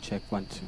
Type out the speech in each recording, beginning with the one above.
check 1, 2.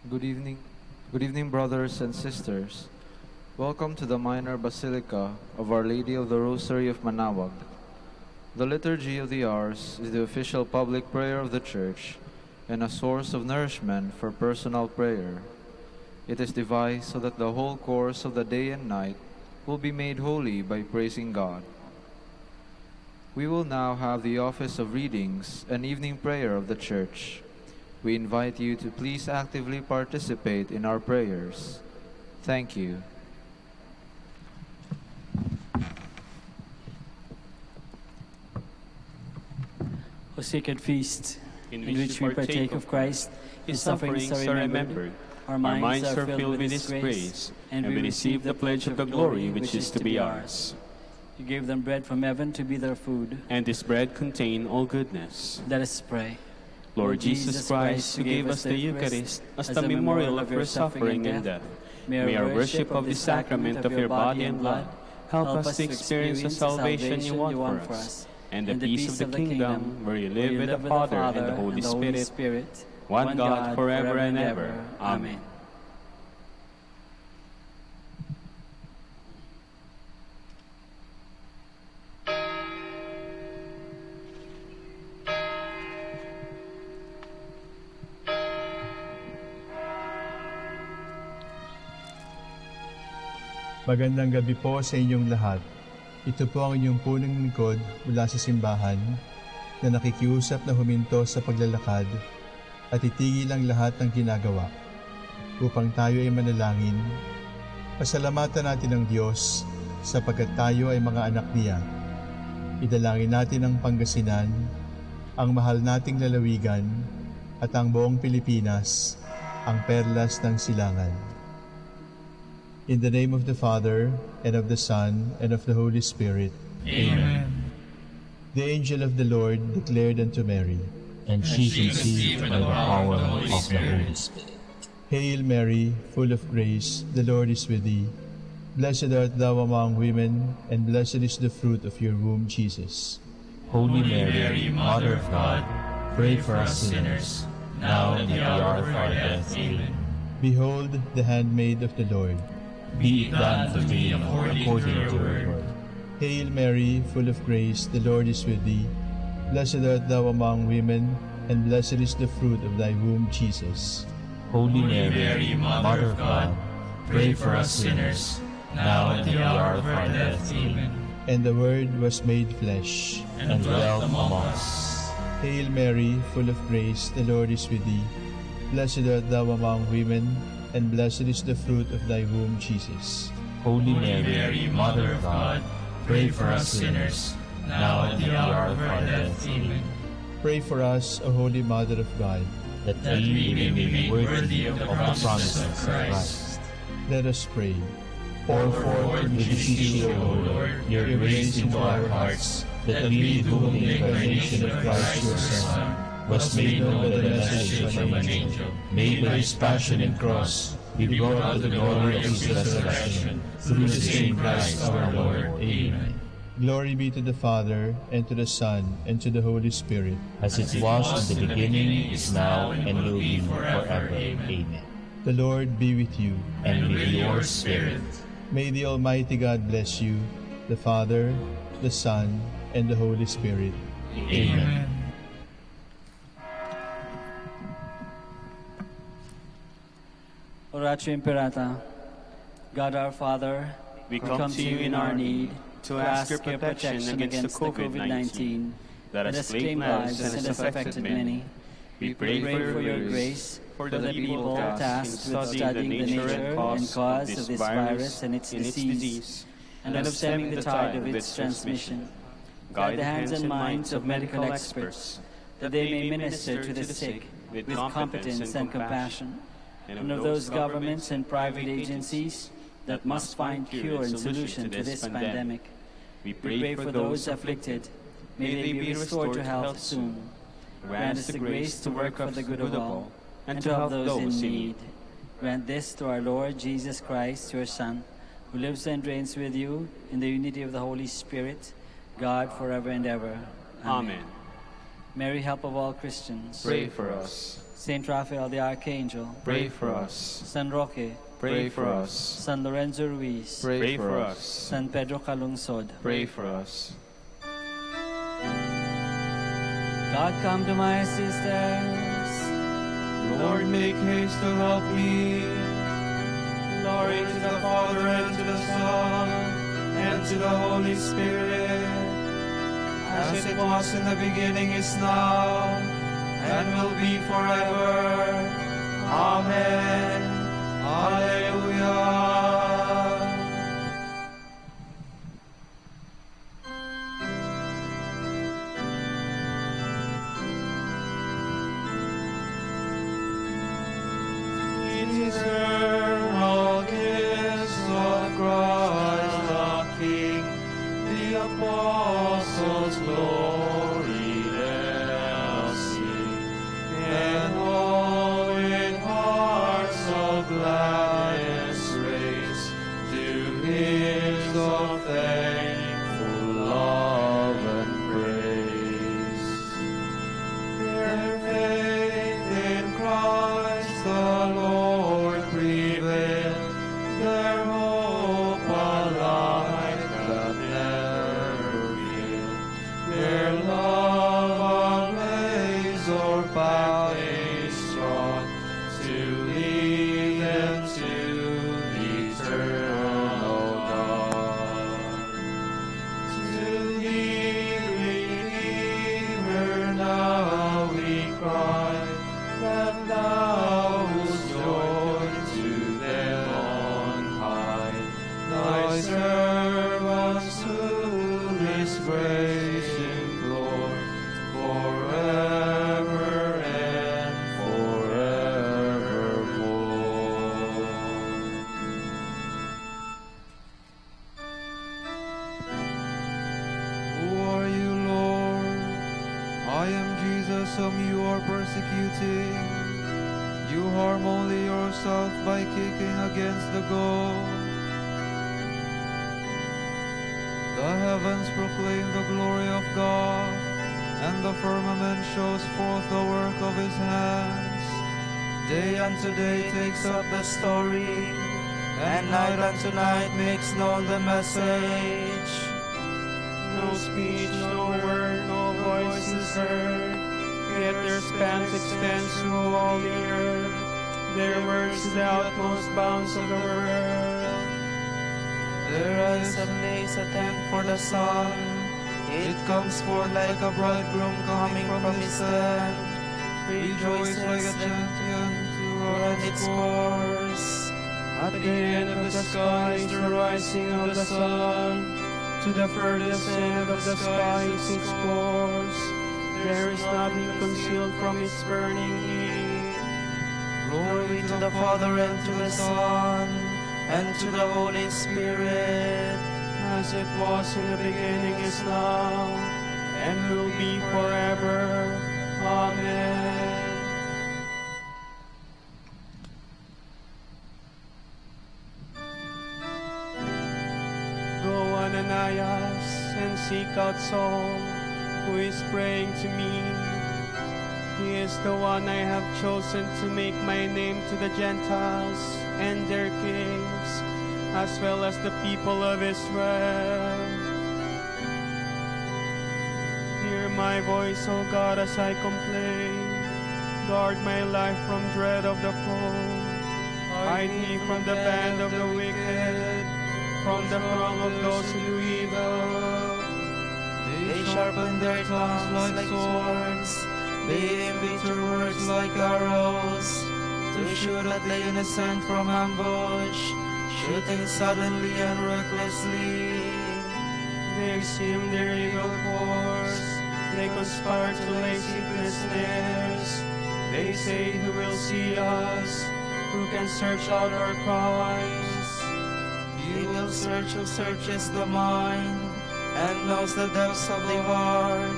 Good evening. Good evening, brothers and sisters. Welcome to the Minor Basilica of Our Lady of the Rosary of Manaoag. The Liturgy of the Hours is the official public prayer of the Church and a source of nourishment for personal prayer. It is devised so that the whole course of the day and night will be made holy by praising God. We will now have the office of readings and evening prayer of the Church. We invite you to please actively participate in our prayers. Thank you. O sacred feast, in which we partake of Christ, his sufferings are remembered. Our minds are filled with his grace, and we receive the pledge of the glory which is to be ours. You gave them bread from heaven to be their food, and this bread contained all goodness. Let us pray. Lord Jesus Christ, who gave us the Eucharist as the memorial of your suffering and death, may our worship of the sacrament of your body and blood help us to experience the salvation you want for us, and the peace of the kingdom where you live with the Father and the Holy Spirit, one God, forever and ever. Amen. Magandang gabi po sa inyong lahat. Ito po ang inyong punong lingkod mula sa simbahan na nakikiusap na huminto sa paglalakad at itigil ang lahat ng ginagawa upang tayo ay manalangin. Pasalamatan natin ang Diyos sapagkat tayo ay mga anak niya. Idalangin natin ang Pangasinan, ang mahal nating lalawigan at ang buong Pilipinas, ang perlas ng silangan. In the name of the Father, and of the Son, and of the Holy Spirit. Amen. The angel of the Lord declared unto Mary, And she conceived by the power of the Holy Spirit. Hail Mary, full of grace, the Lord is with thee. Blessed art thou among women, and blessed is the fruit of your womb, Jesus. Holy Mary, Mother of God, pray for us sinners, now and at the hour of our death. Amen. Behold the handmaid of the Lord. Be it done to me according to your word. Hail Mary, full of grace, the Lord is with thee. Blessed art thou among women, and blessed is the fruit of thy womb, Jesus. Holy Mary, Mother of God, pray for us sinners, now and at the hour of our death. Amen. And the Word was made flesh, and dwelt among us. Hail Mary, full of grace, the Lord is with thee. Blessed art thou among women, and blessed is the fruit of thy womb, Jesus. Holy Mary, Mother of God, pray for us sinners, now and at the hour of our death. Amen. Pray for us, O Holy Mother of God, that we may be made worthy of the promises of Christ. Let us pray. Pour forth, we beseech you, O Lord, your grace into our hearts, that we, to whom the incarnation of Christ your Son was made known by the message from an angel, made by his passion and cross, be brought to the glory of his resurrection, through the same Christ our Lord. Amen. Glory be to the Father, and to the Son, and to the Holy Spirit. As it was in the beginning, is now, and will be forever. Amen. The Lord be with you. And with your spirit. May the Almighty God bless you, the Father, the Son, and the Holy Spirit. Amen. Oratio Imperata. God our Father, We come to you in our need to ask your protection against the COVID-19 that has claimed lives and has affected many. We pray for your grace for the people tasked with studying the nature and cause of this virus and its disease, and of stemming the tide of its transmission. Guide the hands and minds of medical experts, that they may minister to the sick with competence and compassion, and of those governments and private agencies that must find cure and solution to this pandemic. We pray for those afflicted. May they be restored to health soon. Grant us the grace to work for the good of all, and to help those in need. Grant this to our Lord Jesus Christ, your Son, who lives and reigns with you in the unity of the Holy Spirit, God forever and ever. Amen. Mary, help of all Christians, Pray for us. Saint Raphael the Archangel, Pray for us. San Roque, Pray for us. San Lorenzo Ruiz, Pray for us. San Pedro Calungsod. Pray for us. God, come to my assistance. Lord, make haste to help me. Glory to the Father, and to the Son, and to the Holy Spirit, as it was in the beginning, is now, and will be forever. Amen. Alleluia. are persecuting. You harm only yourself by kicking against the goal. The heavens proclaim the glory of God, and the firmament shows forth the work of his hands. Day unto day takes up the story, and night unto night makes known the message. No speech, no word, no voice is heard, yet their spans extend through all the earth. Their words to the utmost bounds of the world. Their eyes have blazed a tent for the sun. It comes forth like a bridegroom coming from his tent. Rejoice like a champion to run its course. At the end of the sky is the rising of the sun. To the furthest end of the sky is its course. There is nothing concealed from its burning heat. Glory to the Father and to the Son and to the Holy Spirit, as it was in the beginning, is now, and will be forever. Amen. Go, Ananias, and seek out Saul, who is praying to me. He is the one I have chosen to make my name to the Gentiles and their kings, as well as the people of Israel. Hear my voice, O God, as I complain. Guard my life from dread of the foe. Hide me from the band of the wicked, from the throng of those who do evil. They sharpen their tongues like swords. They aim bitter words like arrows, to shoot at the innocent from ambush, shooting suddenly and recklessly. They assume their evil course. They conspire to lay secret snares. They say, who will see us? Who can search out our crimes? He will search who searches the mind, and knows the depths of the heart.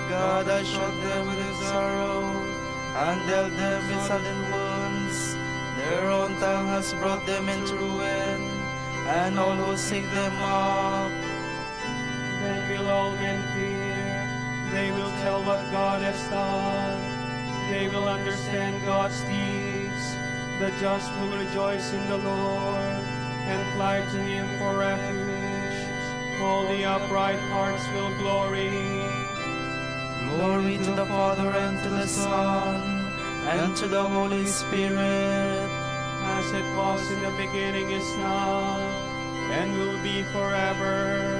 God has shot them with his arrow, and dealt them with sudden wounds. Their own tongue has brought them into ruin, and all who seek them up. Then will all men fear. They will tell what God has done. They will understand God's deeds. The just will rejoice in the Lord, and fly to him for refuge. All the upright hearts will glory. Glory to the Father and to the Son and to the Holy Spirit, as it was in the beginning, is now, and will be forever.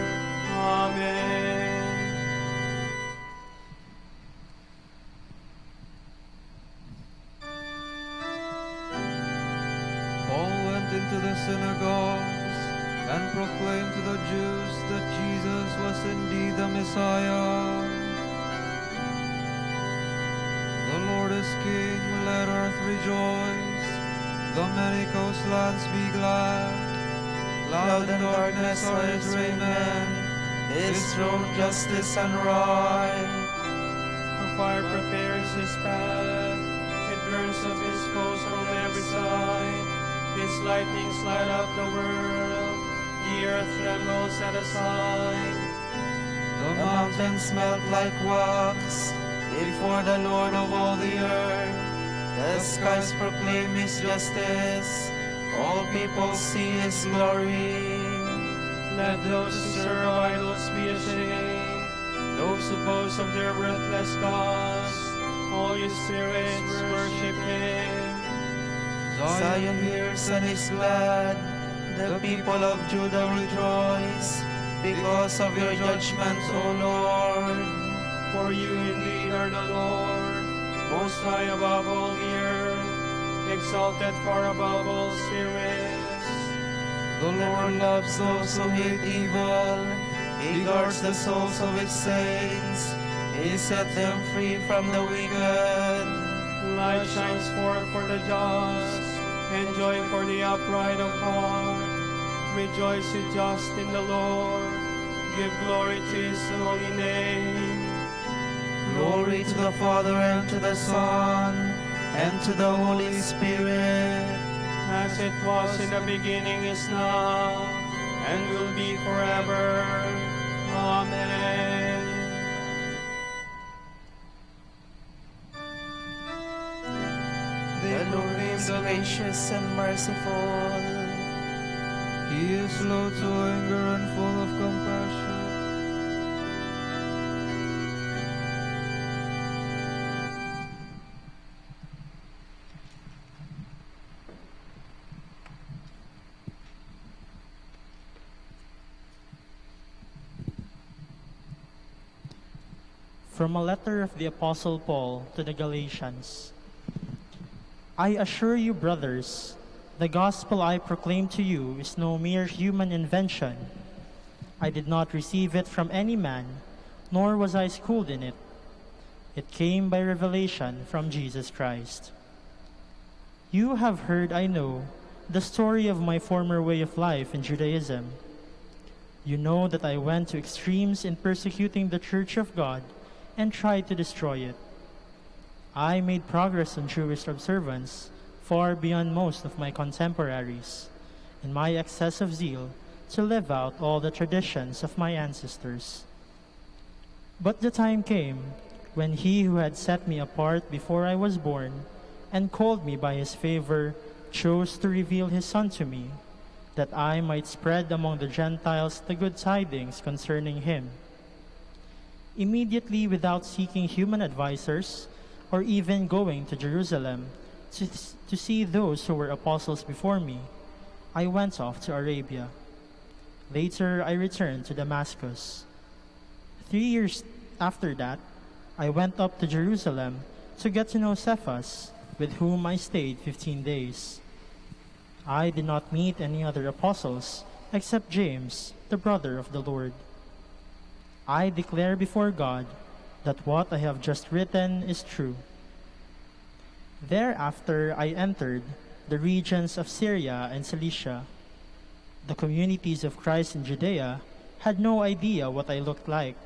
Amen. Paul went into the synagogues and proclaimed to the Jews that Jesus was indeed the Messiah. The Lord is King, let earth rejoice, the many coastlands be glad. Cloud and darkness are his raiment, his throne justice and right. The fire prepares his path, it burns up his foes from every side. His lightnings light up the world, the earth trembles at his side. The mountains melt like wax before the Lord of all the earth. The skies proclaim his justice, all people see his glory. Let those who serve idols be ashamed, those who boast of their worthless gods. All you spirits worship him. Zion hears and is glad, the people of Judah rejoice, because of your judgments, O Lord. For you indeed are the Lord, most high above all the earth, exalted far above all spirits. The Lord loves those who hate evil, he guards the souls of his saints, he set them free from the wicked. Light shines forth for the just, and joy for the upright of heart. Rejoice, you just, in the Lord, give glory to his holy name. Glory to the Father, and to the Son, and to the Holy Spirit, as it was in the beginning, is now, and will be forever. Amen. The Lord is gracious and merciful. He is slow to anger and full of compassion. From a letter of the Apostle Paul to the Galatians. I assure you, brothers, the gospel I proclaim to you is no mere human invention. I did not receive it from any man, nor was I schooled in it. It came by revelation from Jesus Christ. You have heard, I know, the story of my former way of life in Judaism. You know that I went to extremes in persecuting the Church of God and tried to destroy it. I made progress on Jewish observance far beyond most of my contemporaries, in my excessive zeal to live out all the traditions of my ancestors. But the time came when he who had set me apart before I was born and called me by his favor chose to reveal his Son to me, that I might spread among the Gentiles the good tidings concerning him. Immediately, without seeking human advisers or even going to Jerusalem to see those who were apostles before me, I went off to Arabia. Later, I returned to Damascus. 3 years after that, I went up to Jerusalem to get to know Cephas, with whom I stayed 15 days. I did not meet any other apostles except James, the brother of the Lord. I declare before God that what I have just written is true. Thereafter I entered the regions of Syria and Cilicia. The communities of Christ in Judea had no idea what I looked like.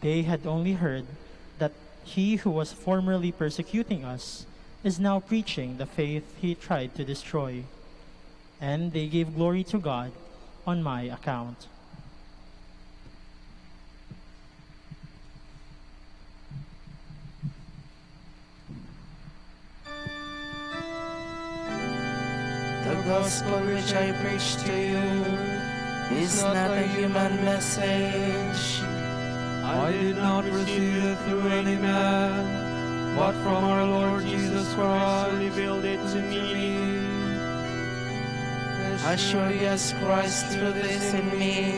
They had only heard that he who was formerly persecuting us is now preaching the faith he tried to destroy, and they gave glory to God on my account. The gospel which I preach to you is not a human message. I did not receive it through any man, but from our Lord Jesus Christ revealed it to me. As surely as Christ through this in me,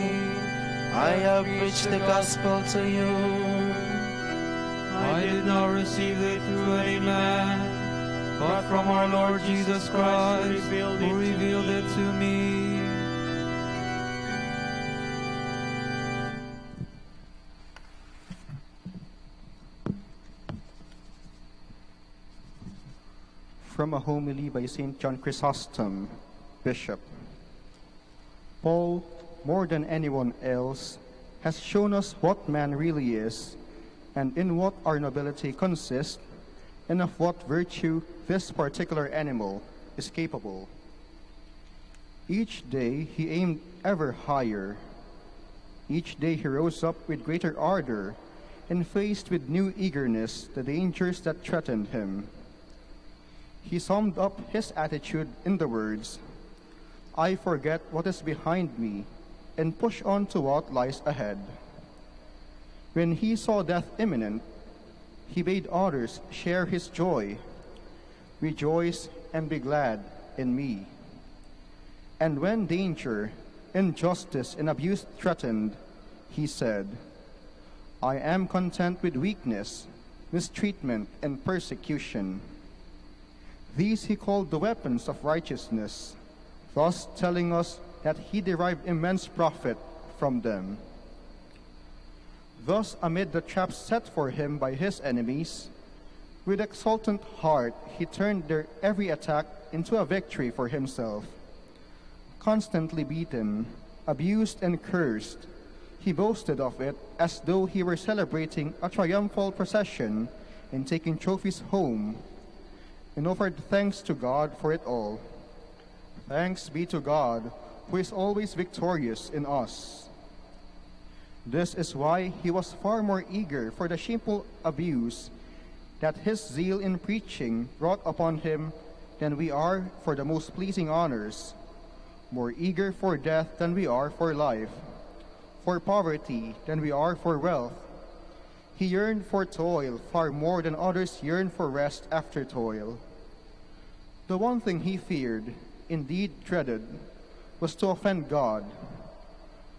I have preached the gospel to you. I did not receive it through any man, but from our Lord Jesus Christ, who revealed it to me. From a homily by St. John Chrysostom, Bishop. Paul, more than anyone else, has shown us what man really is, and in what our nobility consists, and of what virtue this particular animal is capable. Each day he aimed ever higher. Each day he rose up with greater ardor and faced with new eagerness the dangers that threatened him. He summed up his attitude in the words, "I forget what is behind me and push on to what lies ahead." When he saw death imminent, he bade others share his joy. "Rejoice and be glad in me." And when danger, injustice, and abuse threatened, he said, "I am content with weakness, mistreatment, and persecution." These he called the weapons of righteousness, thus telling us that he derived immense profit from them. Thus, amid the traps set for him by his enemies, with exultant heart he turned their every attack into a victory for himself. Constantly beaten, abused, and cursed, He boasted of it as though he were celebrating a triumphal procession and taking trophies home, and offered thanks to God for it all. Thanks be to God, who is always victorious in us. This is why he was far more eager for the shameful abuse that his zeal in preaching brought upon him than we are for the most pleasing honors, more eager for death than we are for life, for poverty than we are for wealth. He yearned for toil far more than others yearn for rest after toil. The one thing he feared, indeed dreaded, was to offend God.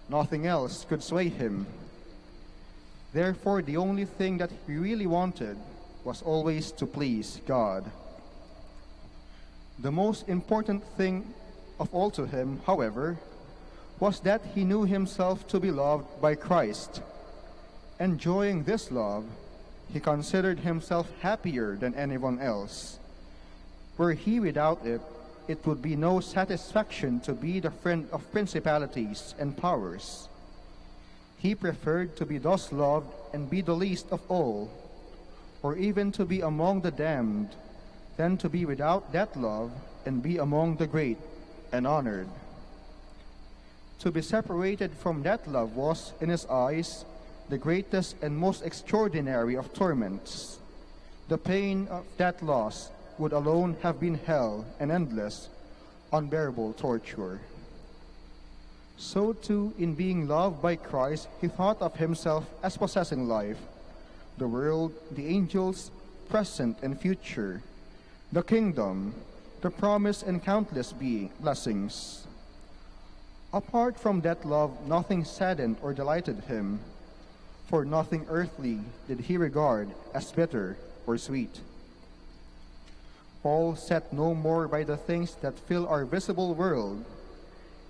Nothing else could sway him. Therefore, the only thing that he really wanted was always to please God. The most important thing of all to him, however, was that he knew himself to be loved by Christ. Enjoying this love, he considered himself happier than anyone else. Were he without it, it would be no satisfaction to be the friend of principalities and powers. He preferred to be thus loved and be the least of all, or even to be among the damned, than to be without that love and be among the great and honored. To be separated from that love was, in his eyes, the greatest and most extraordinary of torments. The pain of that loss would alone have been hell and endless, unbearable torture. So too, in being loved by Christ, he thought of himself as possessing life, the world, the angels, present and future, the kingdom, the promise and countless blessings. Apart from that love, nothing saddened or delighted him, for nothing earthly did he regard as bitter or sweet. Paul set no more by the things that fill our visible world,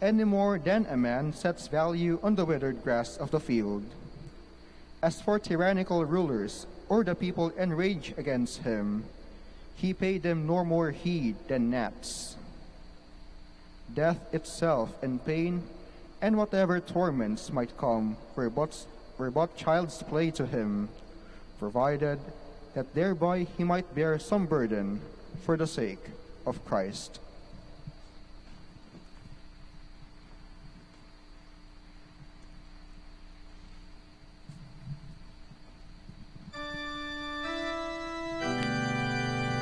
any more than a man sets value on the withered grass of the field. As for tyrannical rulers, or the people enraged against him, he paid them no more heed than gnats. Death itself and pain, and whatever torments might come, were but child's play to him, provided that thereby he might bear some burden for the sake of Christ.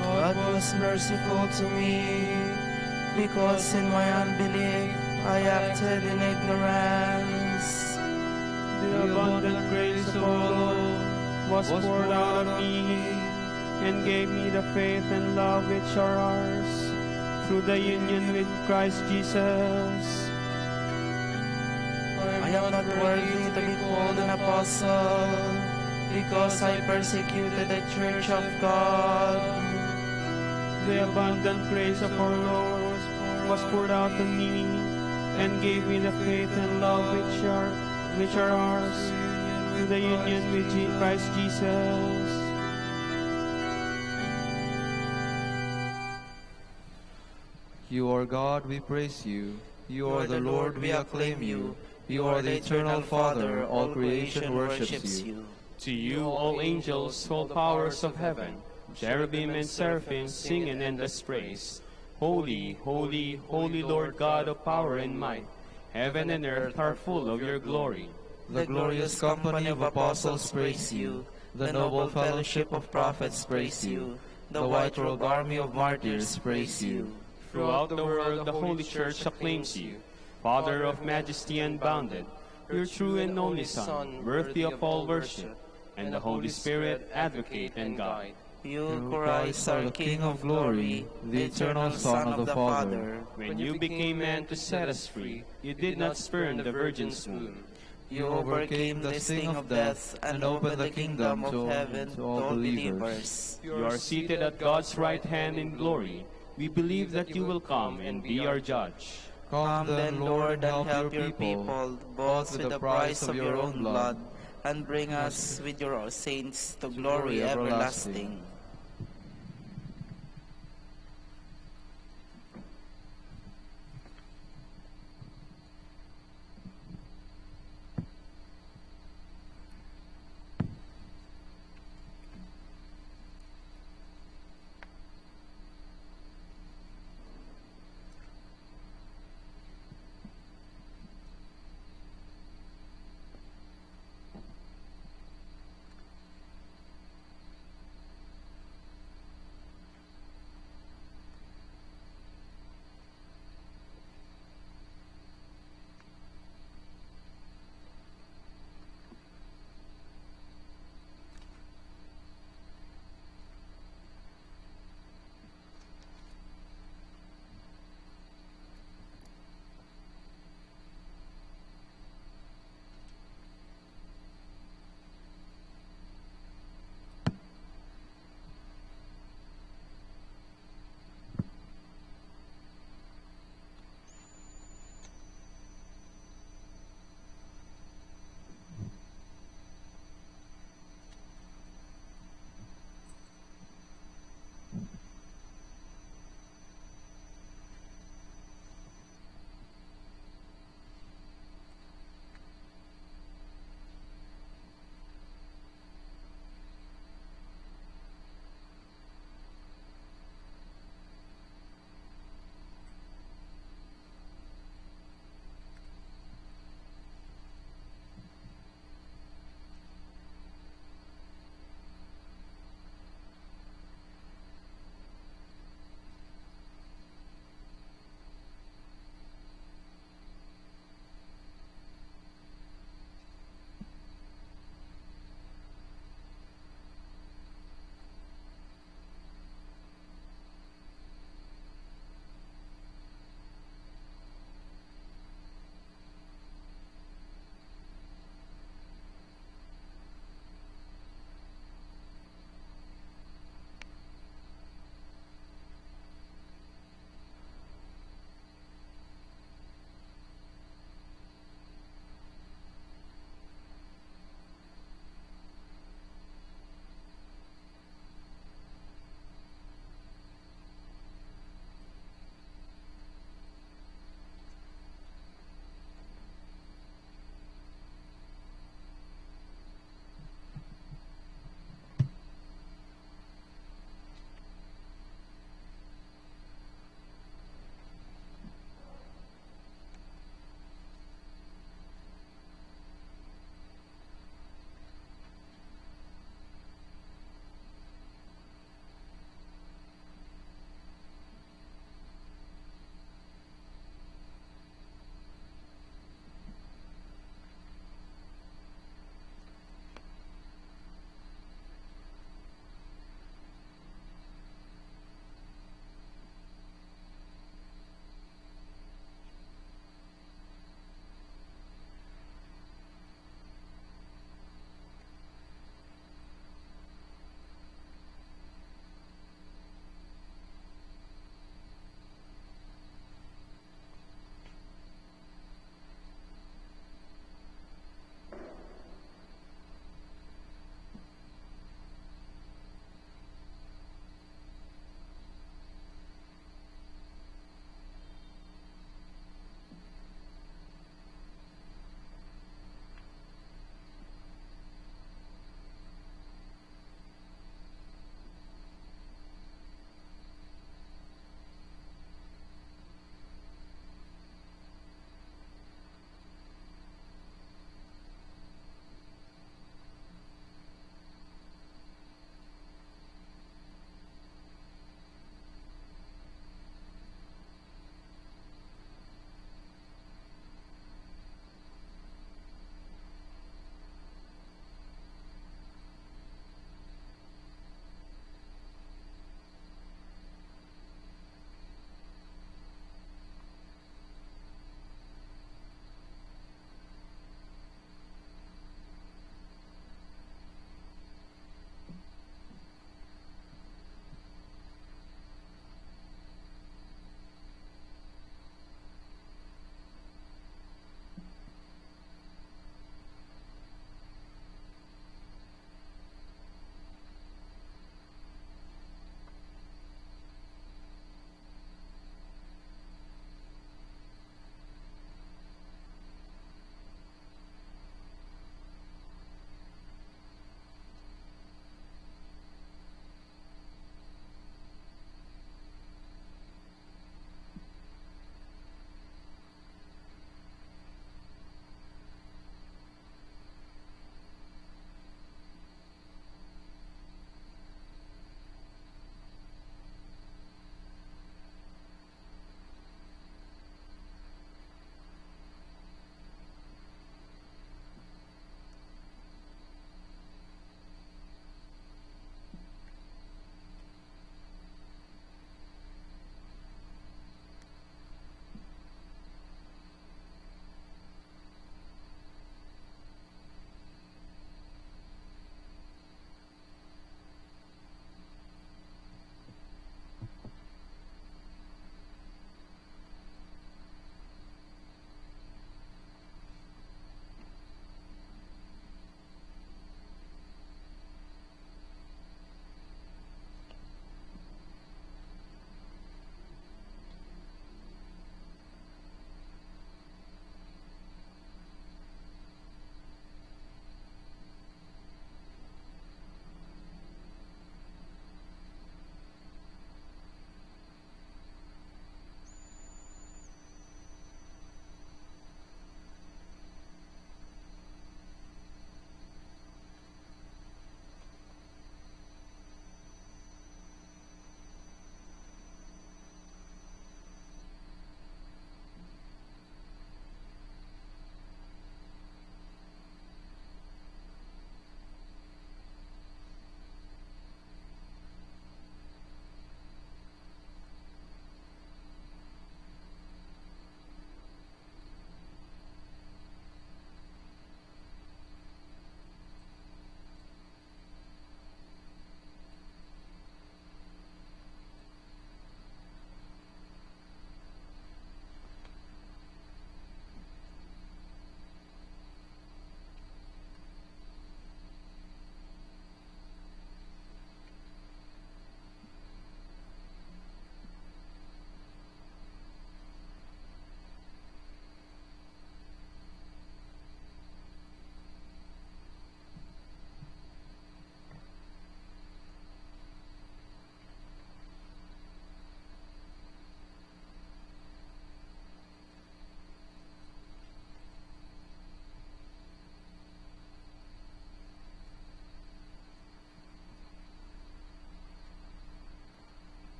God was merciful to me, because in my unbelief I acted in ignorance. The abundant grace of our Lord was poured out on me, and gave me the faith and love which are ours, through the union with Christ Jesus. I am not worthy to be called an apostle, because I persecuted the church of God. The abundant grace of our Lord was poured out on me, and gave me the faith and love which are ours, through the union with Christ Jesus. You are God, we praise you. You are the Lord, we acclaim you. You are the eternal Father, all creation worships you. To you, all angels, all powers of heaven, cherubim and seraphim, sing in endless praise. Holy, holy, holy Lord God of power and might, heaven and earth are full of your glory. The glorious company of apostles praise you. The noble fellowship of prophets praise you. The white-robed army of martyrs praise you. Throughout the world, the Holy Church acclaims you, Father of majesty unbounded, your true and only Son, worthy of all worship, and the Holy Spirit, advocate and guide. You, Christ, are King of glory, the eternal Son of the Father. When you became man to set us free, you did not spurn the Virgin's womb. You overcame the sting of death and opened the kingdom of heaven to all believers. You are seated at God's right hand in glory. We believe that you will come and be our judge. Come then, Lord, and help your people, both with the price of your own blood, and bring us with your saints to glory everlasting.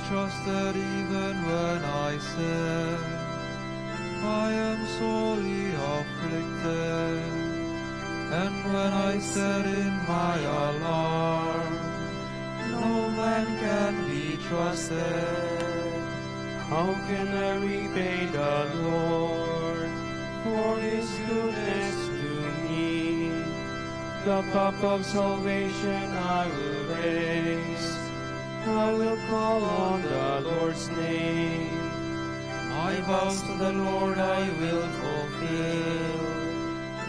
trusted even when I said, I am sorely afflicted. And when I said in my alarm, no man can be trusted. How can I repay the Lord for his goodness to me? The cup of salvation I will raise. I will call on the Lord's name. My vows to the Lord I will fulfill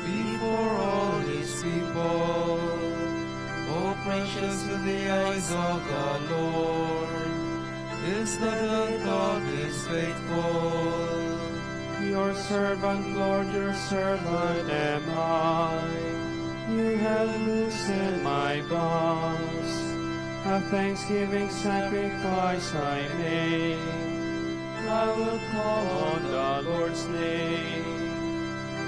before all his people. Oh, precious in the eyes of the Lord is the death of his faithful. Your servant, Lord, your servant am I. You have loosened my bonds. A thanksgiving sacrifice I make. I will call on the Lord's name.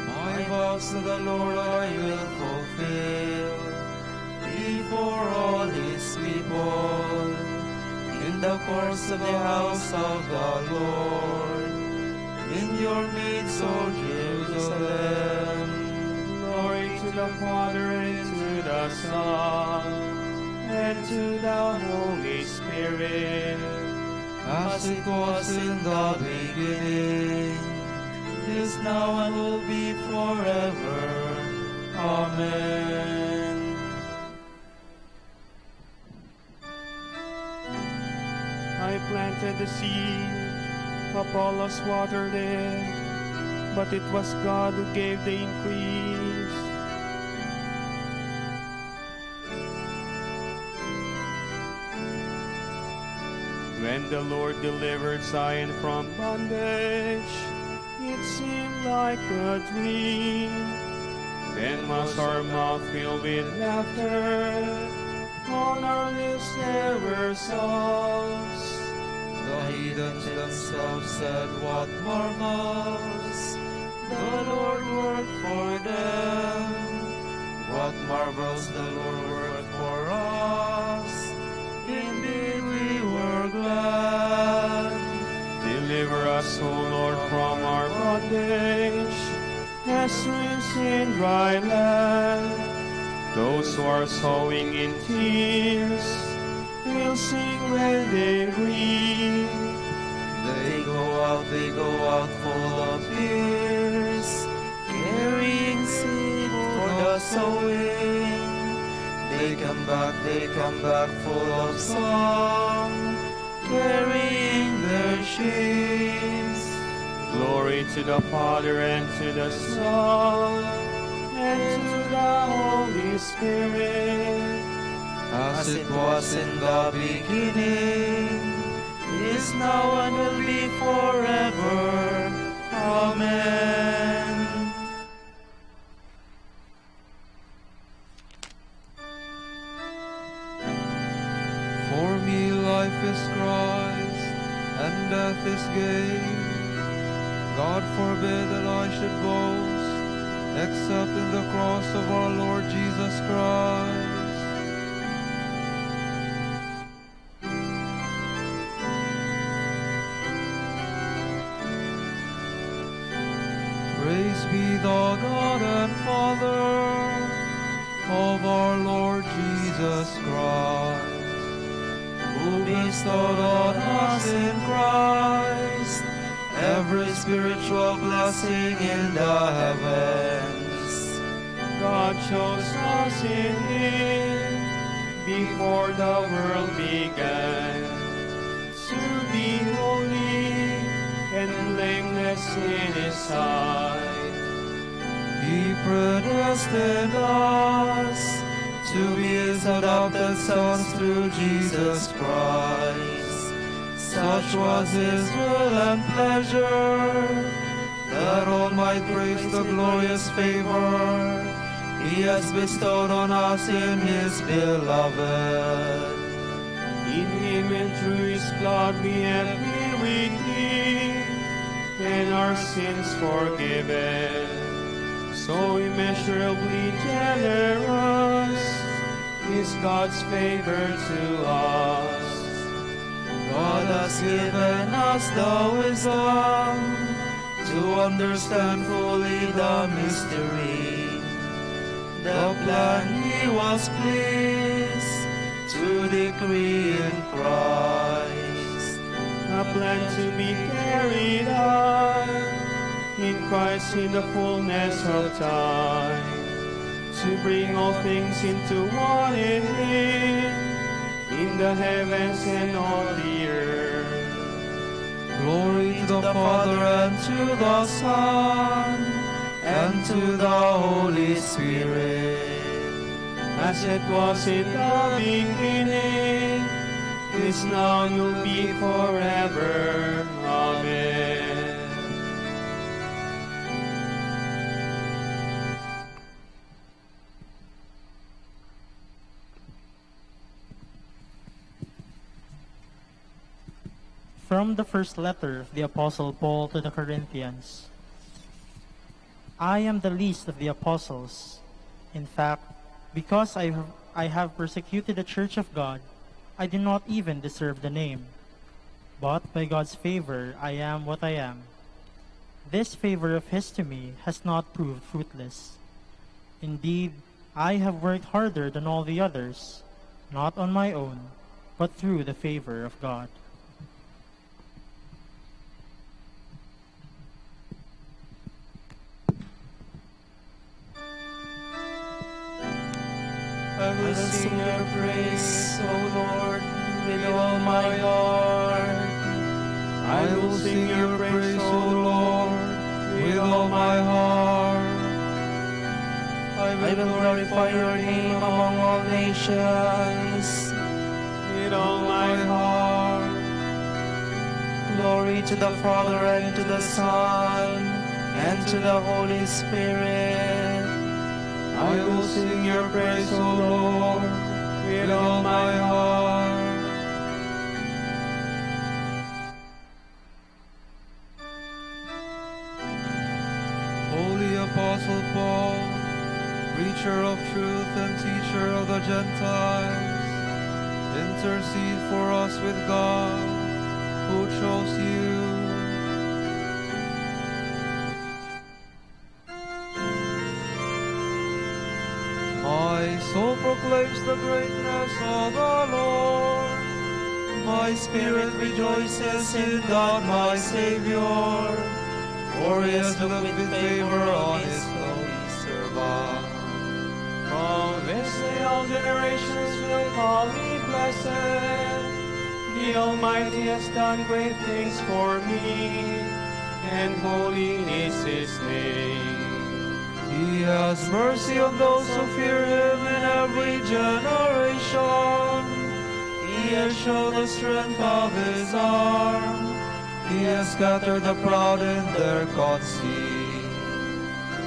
My vows to the Lord I will fulfill before all his people. In the courts of the house of the Lord, in your midst, O Jerusalem. Glory to the Father, and to the Son, and to the Holy Spirit, as it was in the beginning, is now, and will be forever. Amen. I planted the seed, Apollos watered it, but it was God who gave the increase. When the Lord delivered Zion from bondage, it seemed like a dream. Then was our mouth filled with laughter, on our lips there were songs. The heathens themselves said, what marvels the Lord worked for them. What marvels the Lord worked for us. Indeed we were glad. Deliver us, O Lord, from our bondage, as streams in dry land. Those who are sowing in tears will sing when they reap. They go out full of tears, carrying seed for the sowing. They come back full of song, carrying their sheaves. Glory to the Father, and to the Son, and to the Holy Spirit, as it was in the beginning, is now, and will be forever. Amen. For me life is Christ, and death is gain. God forbid that I should boast, except in the cross of our Lord Jesus Christ. Praise be the God and Father of our Lord Jesus Christ, who bestowed on us in Christ every spiritual blessing in the heavens. God chose us in Him before the world began, to be holy and blameless in His sight. He predestined us to be His adopted sons through Jesus Christ. Such was His will and pleasure, that all might praise the glorious favor He has bestowed on us in His beloved. In Him and through His blood we have been redeemed, and our sins forgiven. So immeasurably generous is God's favor to us. God has given us the wisdom to understand fully the mystery. The plan He was pleased to decree in Christ. A plan to be carried on in Christ in the fullness of time, to bring all things into one in Him, in the heavens and on the earth. Glory to the Father, and to the Son, and to the Holy Spirit, as it was in the beginning, is now, and will be forever. Amen. From the first letter of the Apostle Paul to the Corinthians. I am the least of the apostles. In fact, because I have persecuted the church of God, I do not even deserve the name. But by God's favor, I am what I am. This favor of His to me has not proved fruitless. Indeed, I have worked harder than all the others, not on my own, but through the favor of God. I will sing your praise, O Lord, with all my heart. I will sing your praise, O Lord, with all my heart. I will glorify your name among all nations, With all my heart. Glory to the Father, and to the Son, and to the Holy Spirit. I will sing your praise, O Lord, with all my heart. Holy Apostle Paul, preacher of truth and teacher of the Gentiles, intercede for us with God, who chose you. My soul proclaims the greatness of the Lord. My spirit rejoices in God my Savior, for He has looked with favor on His holy servant. From this day all generations will call me blessed. The Almighty has done great things for me, and holy is His name. He has mercy on those who fear Him in every generation. He has shown the strength of His arm. He has scattered the proud in their conceit.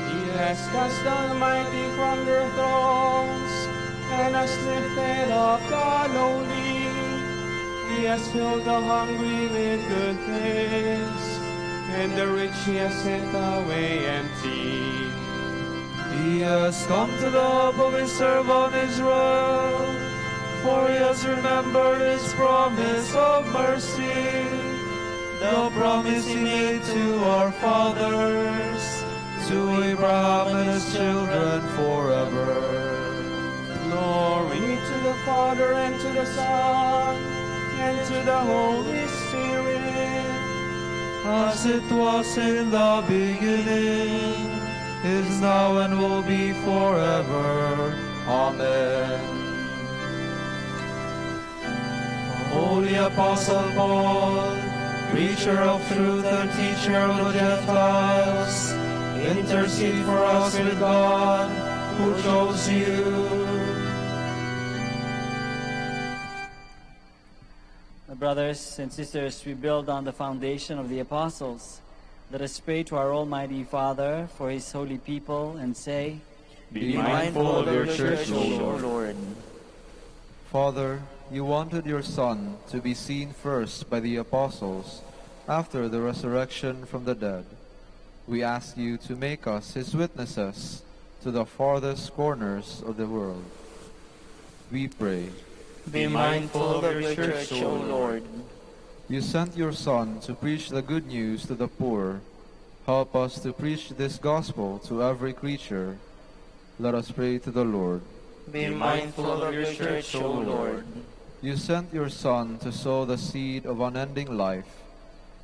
He has cast down the mighty from their thrones, and has lifted up the lowly. He has filled the hungry with good things, and the rich He has sent away empty. He has come to the help of His servant Israel, for He has remembered His promise of mercy, the promise He made to our fathers, to Abraham and his children forever. Glory to the Father, and to the Son, and to the Holy Spirit, as it was in the beginning, is now, and will be forever. Amen. Holy Apostle Paul, preacher of truth and teacher of the Gentiles, intercede for us with God, who chose you. Brothers and sisters, we build on the foundation of the apostles. Let us pray to our Almighty Father for His holy people and say, Be mindful of your church, O Lord. Father, you wanted your Son to be seen first by the apostles after the resurrection from the dead. We ask you to make us His witnesses to the farthest corners of the world. We pray. Be mindful of your church, O Lord. You sent your Son to preach the good news to the poor. Help us to preach this gospel to every creature. Let us pray to the Lord. Be mindful of your church, O Lord. You sent your Son to sow the seed of unending life.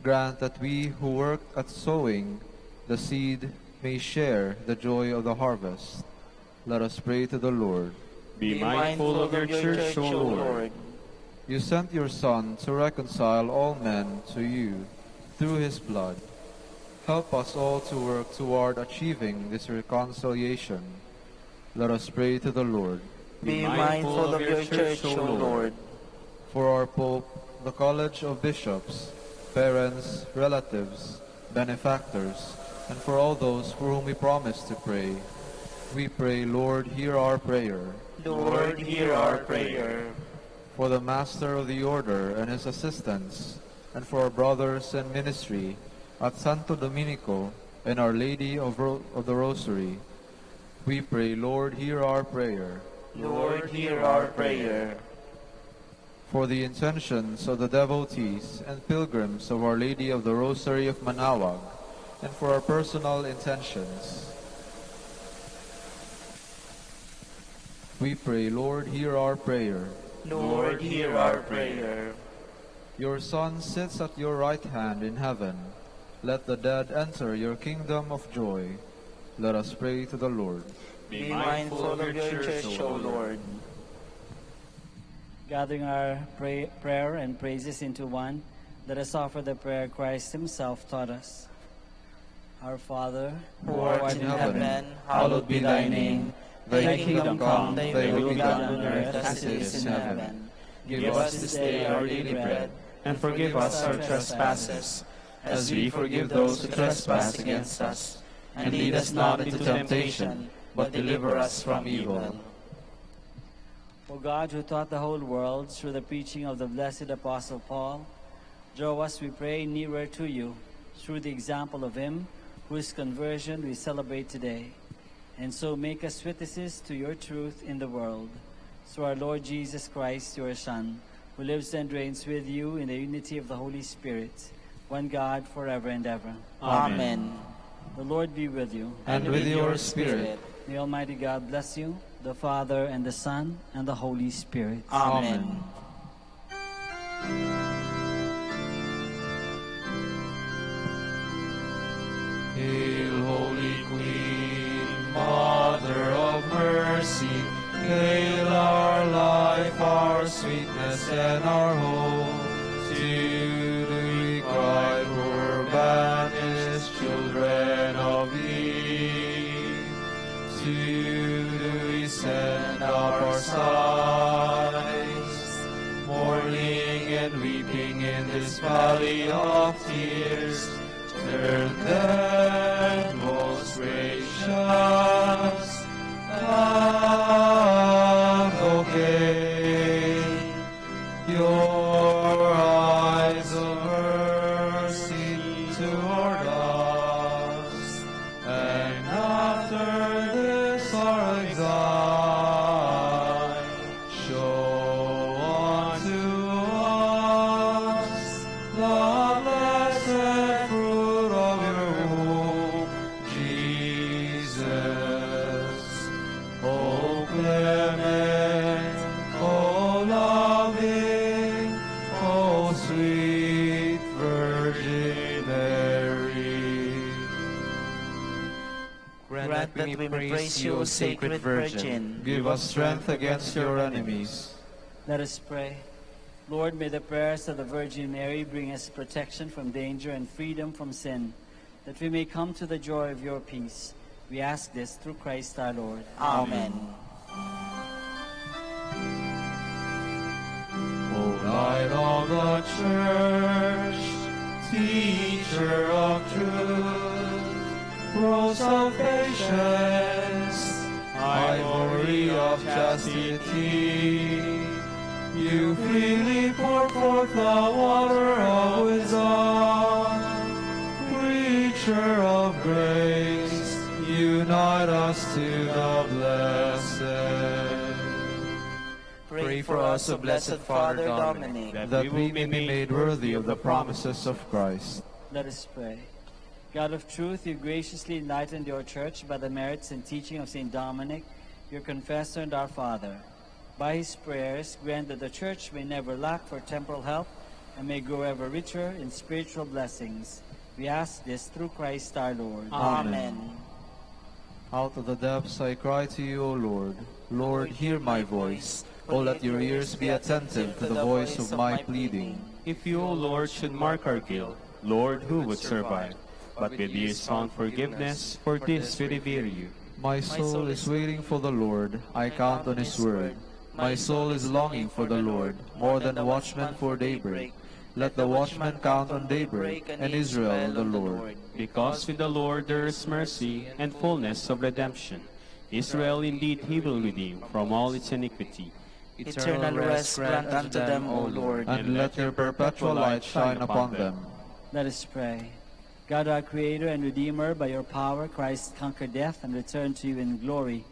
Grant that we who work at sowing the seed may share the joy of the harvest. Let us pray to the Lord. Be mindful of your church, O Lord. You sent your Son to reconcile all men to you through his blood. Help us all to work toward achieving this reconciliation. Let us pray to the Lord. Be mindful of your church, O Lord. For our Pope, the College of Bishops, parents, relatives, benefactors, and for all those for whom we promise to pray, we pray, Lord, hear our prayer. Lord, hear our prayer. For the Master of the Order and his assistants, and for our brothers in ministry at Santo Domenico and Our Lady of the Rosary, we pray, Lord, hear our prayer. Lord, hear our prayer. For the intentions of the devotees and pilgrims of Our Lady of the Rosary of Manaoag, and for our personal intentions, we pray, Lord, hear our prayer. Lord, hear our prayer. Your Son sits at your right hand in heaven. Let the dead enter your kingdom of joy. Let us pray to the Lord. Be mindful of your church, O Lord. Gathering our prayer and praises into one, let us offer the prayer Christ himself taught us. Our Father, who art in heaven, hallowed be thy name. Thy kingdom come, thy will be done on earth as it is in heaven. Give us this day our daily bread, and forgive us our trespasses, as we forgive those who trespass against us. And lead us not into temptation, but deliver us from evil. O God, who taught the whole world through the preaching of the blessed Apostle Paul, draw us, we pray, nearer to you through the example of him whose conversion we celebrate today. And so make us witnesses to your truth in the world. Through our Lord Jesus Christ, your Son, who lives and reigns with you in the unity of the Holy Spirit, one God, forever and ever. Amen. The Lord be with you. And with your spirit. May Almighty God bless you, the Father, and the Son, and the Holy Spirit. Amen. Hail, Holy Queen, Mother of Mercy, hail our life, our sweetness, and our hope. To you do we cry, poor banished children of Eve. To you do we send up our sighs, mourning and weeping in this valley of tears. Turn then, most gracious Advocate, your eyes of mercy toward us, and after this our exile, show unto us the blessed fruit of your womb, Jesus. O clement, O loving, O sweet Virgin Mary. Grant that we may praise you, O Sacred Virgin. Give us strength against your enemies. Let us pray. Lord, may the prayers of the Virgin Mary bring us protection from danger and freedom from sin, that we may come to the joy of your peace. We ask this through Christ our Lord. Amen. O Light of the Church, Teacher of truth, Rose of patience, Ivory of chastity, you freely pour forth the water of wisdom. Preacher of grace, unite us to the blessed. Pray for us, O Blessed Father Dominic, that we may be made worthy of the promises of Christ. Let us pray. God of truth, you graciously enlightened your church by the merits and teaching of St. Dominic, your confessor and our Father. By his prayers, grant that the church may never lack for temporal help and may grow ever richer in spiritual blessings. We ask this through Christ our Lord. Amen. Out of the depths I cry to you, O Lord. Lord, hear my voice. O let your ears be attentive to the voice of my pleading. If you, O Lord, should mark our guilt, Lord, who would survive? But with you is found forgiveness, for this we revere you. My soul is waiting for the Lord. I count on his word. My soul is longing for the Lord, more than a watchman for daybreak. Let the watchman count on daybreak, and Israel on the Lord. Because with the Lord there is mercy and fullness of redemption. Israel indeed he will redeem from all its iniquity. Eternal rest grant unto them, O Lord, and let your perpetual light shine upon them. Let us pray. God, our Creator and Redeemer, by your power Christ conquered death and returned to you in glory.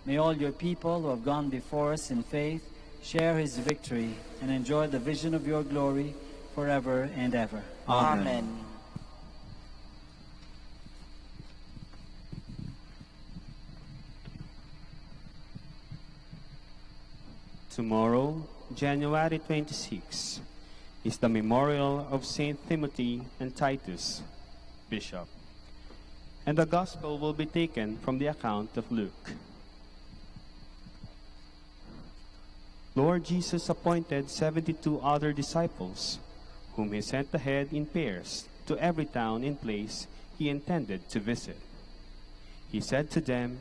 May all your people who have gone before us in faith share his victory and enjoy the vision of your glory forever and ever. Amen. Tomorrow, January 26, is the memorial of Saint Timothy and Titus, Bishop. And the Gospel will be taken from the account of Luke. Lord Jesus appointed 72 other disciples, whom he sent ahead in pairs to every town and place he intended to visit. He said to them,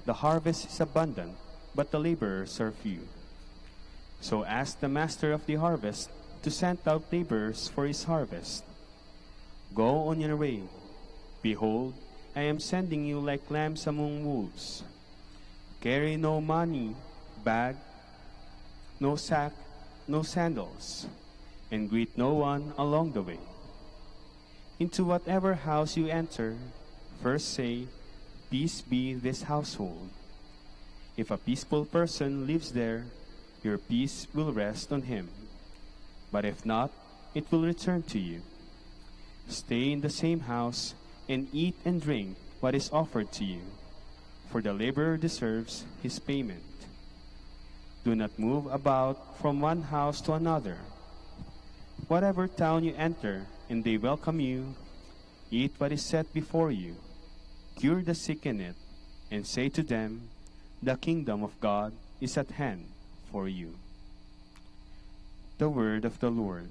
"The harvest is abundant, but the laborers are few. So ask the master of the harvest to send out laborers for his harvest. Go on your way. Behold, I am sending you like lambs among wolves. Carry no money, bag, no sack, no sandals, and greet no one along the way. Into whatever house you enter, first say, 'Peace be this household.' If a peaceful person lives there, your peace will rest on him. But if not, it will return to you. Stay in the same house and eat and drink what is offered to you, for the laborer deserves his payment. Do not move about from one house to another. Whatever town you enter and they welcome you, eat what is set before you, cure the sick in it, and say to them, 'The kingdom of God is at hand for you.'" The word of the Lord.